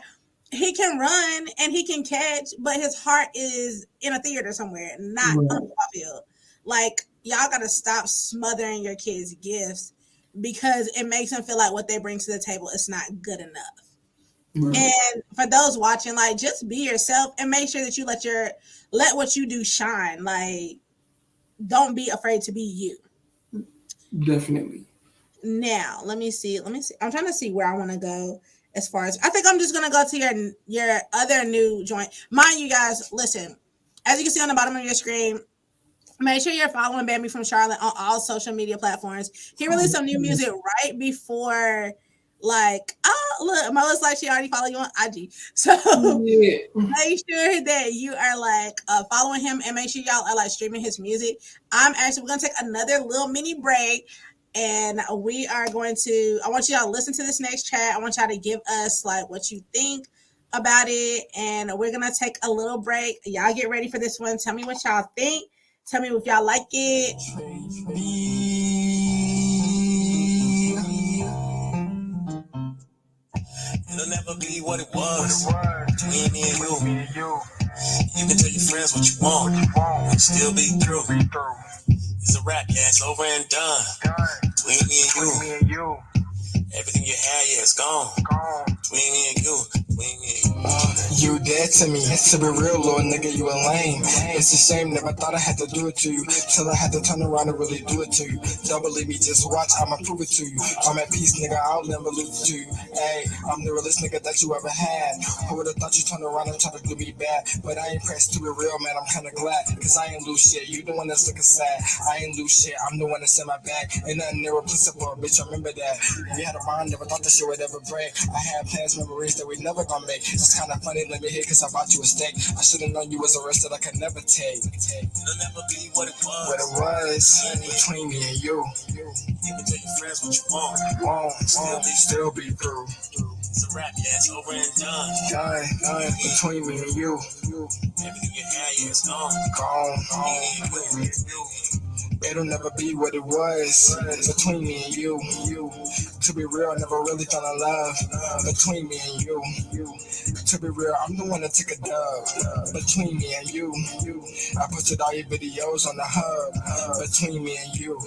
he can run and he can catch, but his heart is in a theater somewhere, not on a Right, football field. Like y'all gotta stop smothering your kids' gifts because it makes them feel like what they bring to the table is not good enough. right. And for those watching, like just be yourself and make sure that you let what you do shine. Like don't be afraid to be you. Definitely. Now, let me see. I'm trying to see where I want to go as far as I think I'm just gonna go to your other new joint. Mind you guys, listen. As you can see on the bottom of your screen, make sure you're following Bambi from Charlotte on all social media platforms. He released some new music right before, like, oh look, Mo looks like she already followed you on IG. So Yeah. make sure that you are like following him and make sure y'all are like streaming his music. We're gonna take another little mini break and we are going to I want y'all to listen to this next track. I want y'all to give us like what you think about it and we're gonna take a little break. Y'all get ready for this one. Tell me what y'all think. Tell me if y'all like it. It'll never be what it was. Between me and you. You can tell your friends what you want. And still be through. It's a rap, yeah, it's over and done. Between me and you. Everything you had, yeah, it's gone. Between me and you. Between me and you. You dead to me, to be real, little nigga, you a lame. It's a shame, never thought I had to do it to you. Till I had to turn around and really do it to you. Don't believe me, just watch, I'ma prove it to you. I'm at peace, nigga, I'll never lose to you. Hey, I'm the realest nigga that you ever had. Who would've thought you turned around and tried to do me bad? But I ain't pressed to be real, man, I'm kinda glad. Cause I ain't lose shit, you the one that's looking sad. I ain't lose shit, I'm the one that's in my bag. Ain't nothing irreplaceable, bitch, I remember that. We had a mind, never thought this shit would ever break. I had plans, memories that we never gonna make. It's kinda funny, let me hit cause I bought you a steak. I should've known you was a risk that I could never take. It'll never be what it was. What it was between me and you. You can tell your friends what you want. Still be through. It's a rap, yeah, it's over and done. Done between me and you. Everything you had, yeah, it's gone. Gone. It'll never be what it was between me and you. To be real, I never really fell in love between me and you. To be real, I'm the one that took a dub between me and you. I posted all your videos on the hub between me and you.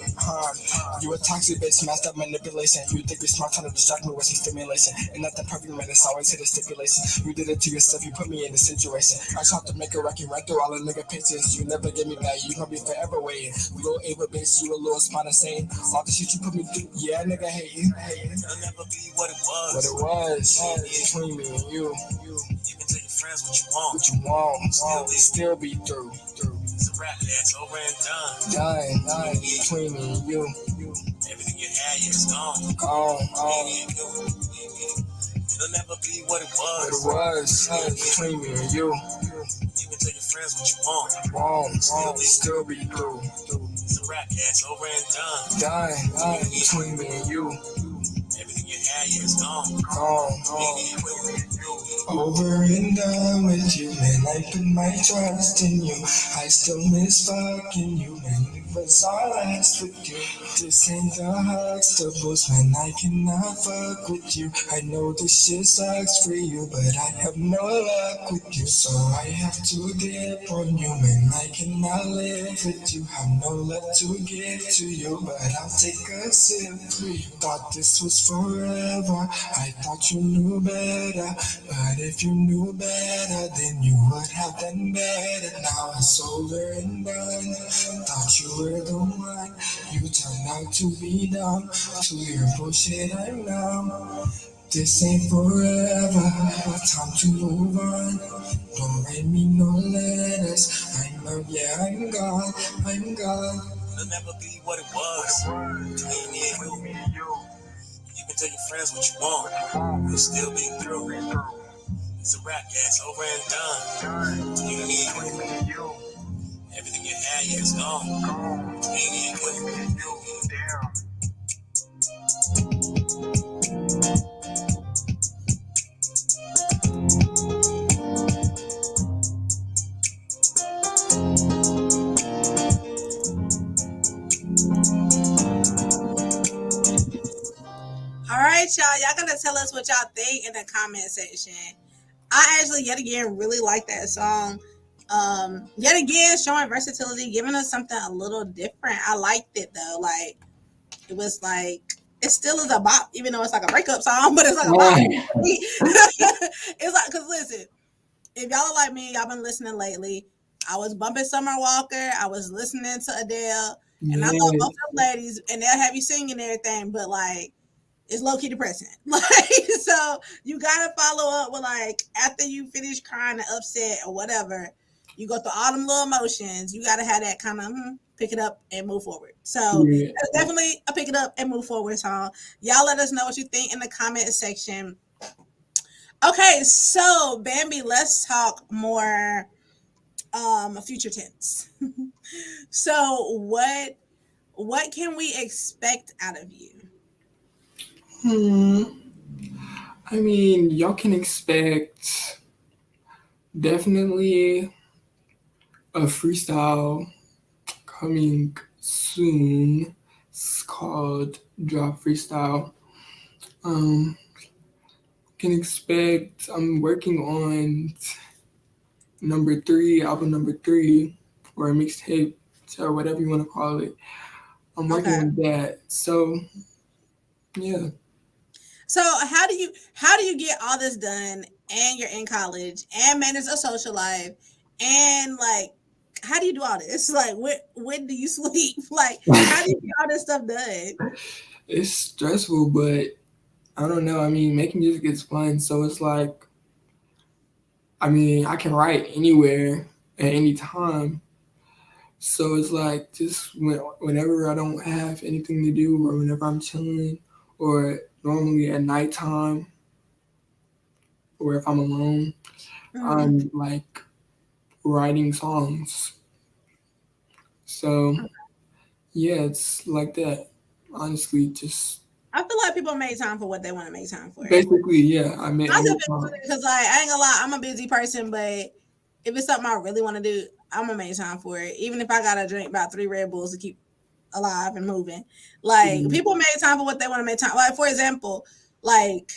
You a toxic bitch, messed up manipulation. You think you're smart, trying to distract me with some stimulation. And nothing perfect, man, it's always hit a stipulation. You did it to yourself, you put me in the situation. I tried to make a record right through all the nigga pictures. You never gave me back, you gonna be forever waiting. Little Ava bitch, you a little spot insane. All the shit you put me through, yeah, nigga, hating. It'll never be what it was. What it was between me and you. You can tell your friends what you want. Still be through. It's a rap, yeah, it's over and done. Done between me and you. Everything you had, yeah, it's gone. Gone. It'll never be what it was. What it was between me and you. You can tell your friends what you want. Still be through. It's a rap, yeah, it's over and done. Done between me and you. Everything you had, yeah, it's gone. Gone. Over and done with you, man. I put my trust in you. I still miss fucking you, man. It was all I asked with you. This ain't the Huxtables, man. I cannot fuck with you. I know this shit sucks for you, but I have no luck with you. So I have to dip on you, man. I cannot live with you. Have no love to give to you, but I'll take a sip for you. Thought this was forever. I thought you knew better. But if you knew better, then you would have done better. Now it's over and done. Thought you were the one. You turned out to be dumb. To your bullshit, I'm numb. This ain't forever. Time to move on. Don't write me no letters. I'm out, yeah, I'm gone. It'll never be what it was. Between me and you. You can tell your friends what you want. You'll still be through. It's a rap, yeah, it's over and done. Between me and you. Everything you had, yeah, it's gone. Between me and you. Damn. All right, y'all gotta tell us what y'all think in the comment section. I actually yet again really like that song. Yet again showing versatility, giving us something a little different. I liked it though. Like it was like it still is a bop, even though it's like a breakup song, but it's like a bop. It's like because listen, if y'all are like me, y'all been listening lately. I was bumping Summer Walker, I was listening to Adele, and I love both of them ladies, and they'll have you singing and everything, but like it's low key depressing. Like, so you gotta follow up with like after you finish crying and upset or whatever, you go through all them little emotions. You gotta have that kind of pick it up and move forward. So Yeah. that's definitely a pick it up and move forward song. Y'all let us know what you think in the comment section. Okay, so Bambi, let's talk more future tense. So what can we expect out of you? Hmm. I mean, y'all can expect definitely a freestyle coming soon. It's called Drop Freestyle. Um, can expect I'm working on album number three, or a mixtape, or whatever you want to call it. I'm working Okay. on that. So yeah. So how do you get all this done and you're in college and manage a social life and like how do you do all this? Like when do you sleep? Like how do you get all this stuff done? It's stressful, but I don't know. I mean, making music is fun. So it's like, I mean, I can write anywhere at any time. So it's like just whenever I don't have anything to do, or whenever I'm chilling, or normally at nighttime, or if I'm alone, Mm-hmm. I'm like writing songs. So yeah, it's like that. Honestly, just I feel like people make time for what they want to make time for. basically, yeah. I I tell make people songs. because like I ain't gonna lie, I'm a busy person, but if it's something I really want to do, I'm gonna make time for it. Even if I gotta drink about 3 Red Bulls to keep alive and moving. Like Mm, people make time for what they want to make time. Like for example, like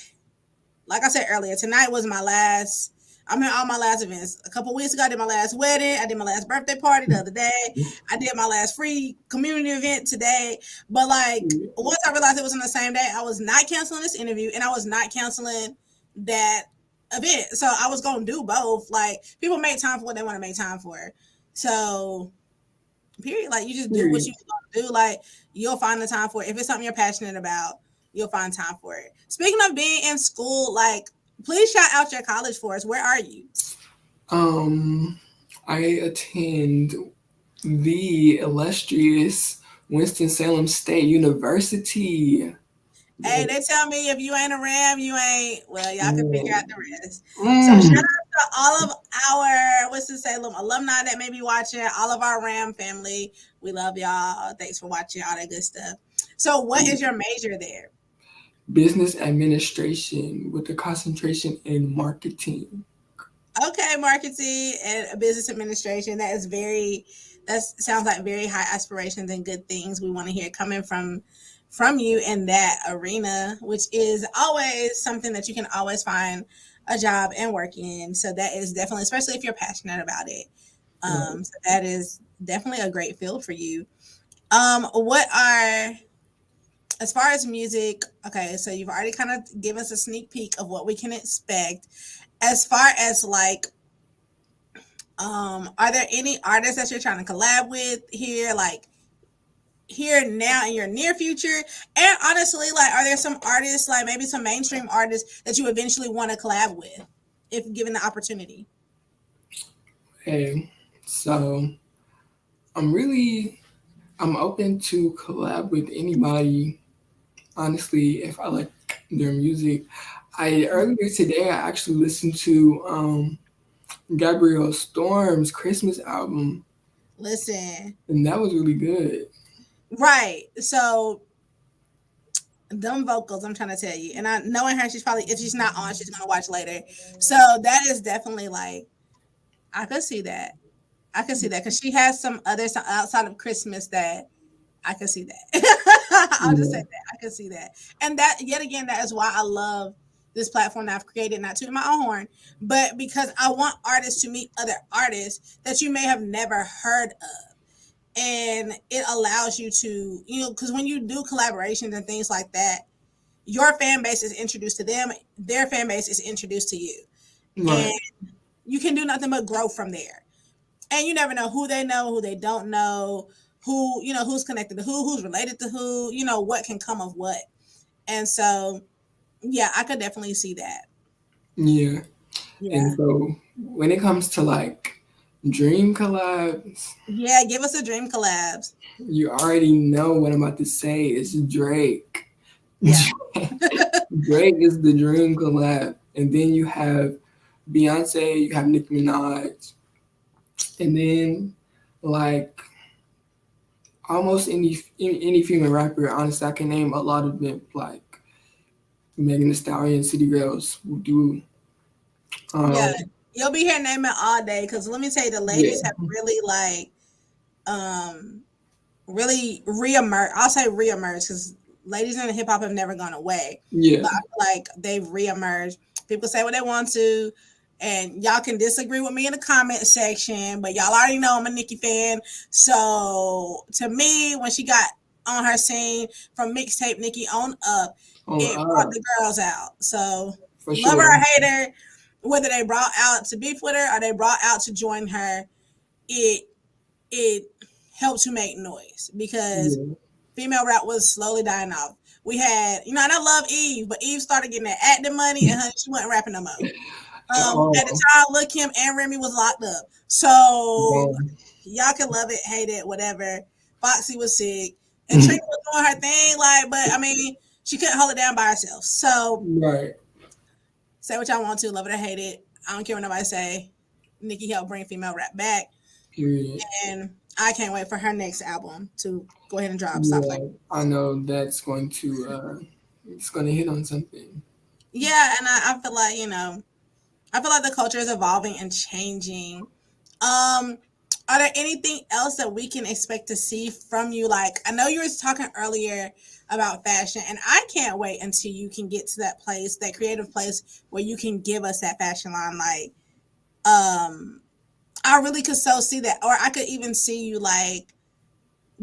like I said earlier, tonight was my last. I'm in all my last events. A couple weeks ago, I did my last wedding. I did my last birthday party the other day. I did my last free community event today. But like once I realized it was on the same day, I was not canceling this interview and I was not canceling that event. So I was gonna do both. Like people make time for what they want to make time for. So period. Like you just do what period. you gonna do. Like you'll find the time for it. If it's something you're passionate about, you'll find time for it. Speaking of being in school, like please shout out your college for us. Where are you? Um, I attend the illustrious Winston-Salem State University. Hey, Yeah. they tell me if you ain't a Ram, you ain't. Well, y'all can figure out Mm. the rest. So shout Mm. out to all of our Winston Salem alumni that may be watching, all of our Ram family. We love y'all. Thanks for watching all that good stuff. So, what is your major there? Business administration with a concentration in marketing. Okay, marketing and business administration. That is very. That sounds like very high aspirations and good things we want to hear coming from you in that arena, which is always something that you can always find a job and work in. So that is definitely, especially if you're passionate about it. Right. So that is definitely a great field for you. What are as far as music? Okay, so you've already kind of given us a sneak peek of what we can expect. As far as like are there any artists that you're trying to collab with here, like here now in your near future? And honestly, like, are there some artists, like maybe some mainstream artists, that you eventually want to collab with, if given the opportunity? Hey, so I'm open to collab with anybody. Honestly, if I like their music. I earlier today I actually listened to Gabrielle Storm's Christmas album, Listen, and that was really good. right. So dumb vocals, I'm trying to tell you. And I knowing her, she's probably if she's not on, she's gonna watch later. So that is definitely like I could see that. I could see that because she has some other outside of Christmas that I can see that. I'll just say Yeah, that. I can see that. And that, yet again, that is why I love this platform that I've created, not to my own horn, but because I want artists to meet other artists that you may have never heard of. And it allows you to, because when you do collaborations and things like that, your fan base is introduced to them, their fan base is introduced to you. And right, you can do nothing but grow from there. And you never know, who they don't know, who, who's connected to who, who's related to who, what can come of what. And so, yeah, I could definitely see that. Yeah. And Yeah. so when it comes to like dream collabs, Yeah, give us a dream collabs. you already know what I'm about to say. It's Drake. Yeah. Drake is the dream collab. And then you have Beyonce, you have Nicki Minaj, and then like almost any female rapper. Honestly, I can name a lot of them, like Megan Thee Stallion, City Girls, who do. Yeah. Um, You'll be here naming all day because let me tell you, the yeah, ladies have really like um really reemerged. I'll say reemerged because ladies in hip hop have never gone away, yeah, but I feel like they've reemerged. People say what they want to, and y'all can disagree with me in the comment section, but y'all already know I'm a Nicki fan. So to me, when she got on her scene from mixtape Nicki on up, on it brought up the girls out. So for love her sure. or hate her, whether they brought out to beef with her or they brought out to join her, it it helped to make noise because Yeah. female rap was slowly dying off. We had, and I love Eve, but Eve started getting that acting money and she wasn't rapping no more. At the Oh, time, Lil Kim and Remy was locked up. So gone. y'all can love it, hate it, whatever. Foxy was sick. And Trina was doing her thing, like, but I mean, she couldn't hold it down by herself. So Right. say what y'all want to, love it or hate it. I don't care what nobody say. Nicki helped bring female rap back. Period. And I can't wait for her next album to go ahead and drop. Stop playing. Yeah, I know that's going to it's going to hit on something. Yeah, and I feel like, I feel like the culture is evolving and changing. Are there anything else that we can expect to see from you? Like, I know you were talking earlier about fashion, and I can't wait until you can get to that place, that creative place where you can give us that fashion line. Like, I really could so see that, or I could even see you like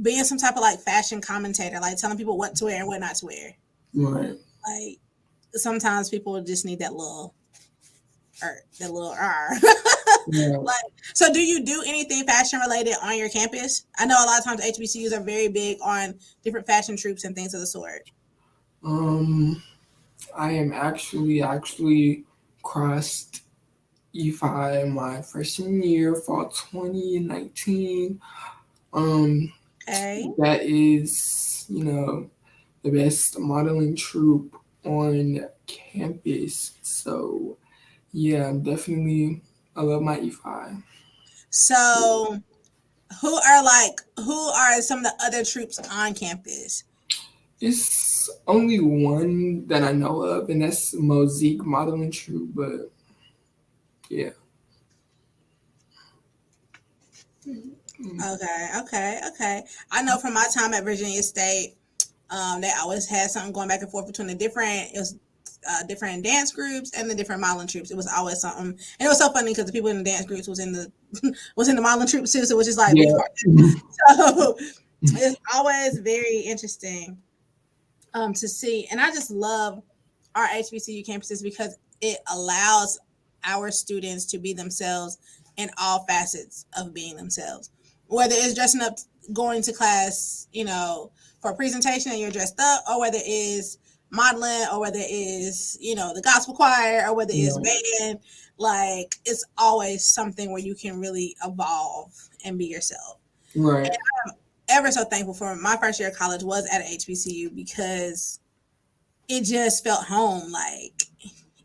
being some type of like fashion commentator, like telling people what to wear and what not to wear. Right. Like, sometimes people just need that little R. Yeah. Like, so do you do anything fashion related on your campus? I know a lot of times HBCUs are very big on different fashion troops and things of the sort. Um, I am actually crossed E5 my freshman year, fall 2019. Um, Okay. that is, the best modeling troupe on campus. So yeah, definitely I love my E5. So who are some of the other troops on campus? It's only one that I know of, and that's Mosaic Modeling Troupe. But yeah, Okay. I know from my time at Virginia State, they always had something going back and forth between the different. It was different dance groups and the different modeling troops. It was always something, and it was so funny because the people in the dance groups was in the was in the modeling troops too. So it was just like beef. yeah, So it's always very interesting to see, and I just love our HBCU campuses because it allows our students to be themselves in all facets of being themselves. Whether it's dressing up, going to class, for a presentation and you're dressed up, or whether it's modeling, or whether it is, the gospel choir, or whether it's right, band, like it's always something where you can really evolve and be yourself. right, Ever so thankful for my first year of college was at a HBCU because it just felt home. Like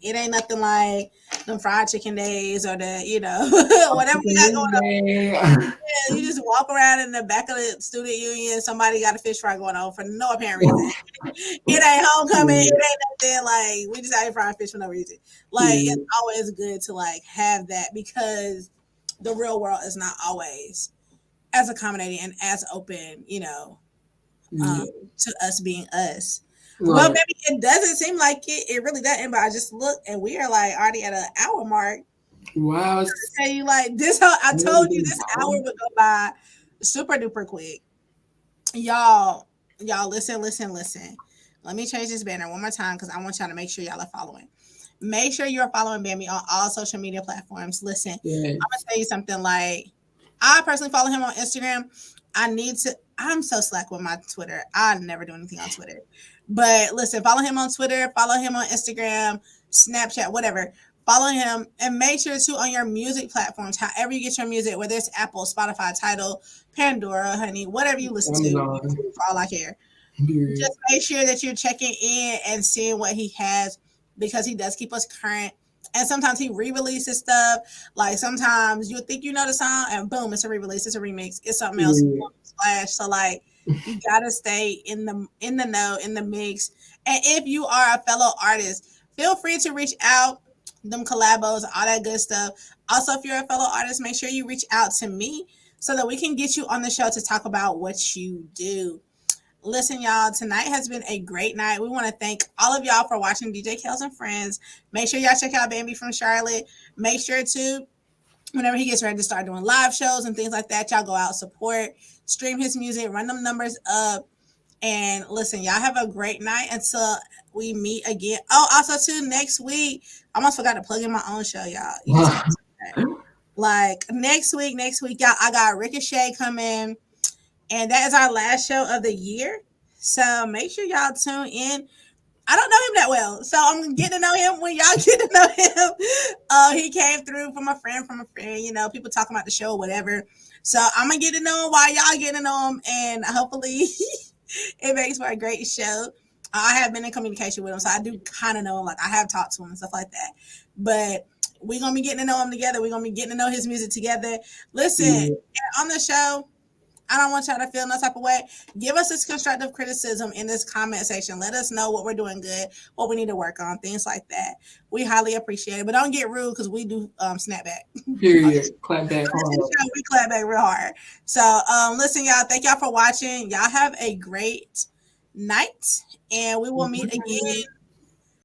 it ain't nothing like them fried chicken days or the whatever we got going on. Day. You just walk around in the back of the student union. Somebody got a fish fry going on for no apparent reason. It ain't homecoming. It Yeah, ain't nothing like we just out here frying fish for no reason. Like it's yeah, always good to like have that because the real world is not always as accommodating and as open, um, yeah, to us being us. Well, right. maybe it doesn't seem like it. It really doesn't. But I just look and we are like already at an hour mark. Wow, it's Tell you like this. I already told you been this an hour hour. would go by super duper quick. Y'all, y'all, listen. Let me change this banner one more time because I want y'all to make sure y'all are following. Make sure you're following Bambi on all social media platforms. Listen, I'm gonna Yes, tell you something. Like I personally follow him on Instagram. I'm so slack with my Twitter. I never do anything on Twitter. But listen, follow him on Twitter, follow him on Instagram, Snapchat, whatever. Follow him and make sure to on your music platforms, however you get your music, whether it's Apple, Spotify, Tidal, Pandora, honey, whatever you listen to, Amazon. YouTube, for all I care. Period. Just make sure that you're checking in and seeing what he has because he does keep us current. And sometimes he re-releases stuff. Like sometimes you think you know the song and boom, it's a re-release, it's a remix, it's something else. Period. Splash. So like you gotta stay in the know, in the mix. And if you are a fellow artist, feel free to reach out, them collabos, all that good stuff. Also, if you're a fellow artist, make sure you reach out to me so that we can get you on the show to talk about what you do. Listen, y'all, tonight has been a great night. We want to thank all of y'all for watching DJ Kels and Friends. Make sure y'all check out Bambi from Charlotte. Make sure to, whenever he gets ready to start doing live shows and things like that, y'all go out, support, stream his music, run them numbers up. And listen, y'all have a great night until we meet again. Oh, also, too, next week, I almost forgot to plug in my own show, y'all. You just like next week, y'all, I got Ricochet coming. And that is our last show of the year. So make sure y'all tune in. I don't know him that well, so I'm getting to know him when y'all get to know him. He came through from a friend, you know, people talking about the show, whatever. So I'm gonna get to know him while y'all get to know him, and hopefully it makes for a great show. I have been in communication with him, so I do kind of know him. Like I have talked to him and stuff like that. But we're gonna be getting to know him together. We're gonna be getting to know his music together. Listen, on the show, I don't want y'all to feel no type of way. Give us this constructive criticism in this comment section. Let us know what we're doing good, what we need to work on, things like that. We highly appreciate it. But don't get rude because we do snap back. Period. Clap back hard. We clap back real hard. So listen, y'all. Thank y'all for watching. Y'all have a great night. And we will meet again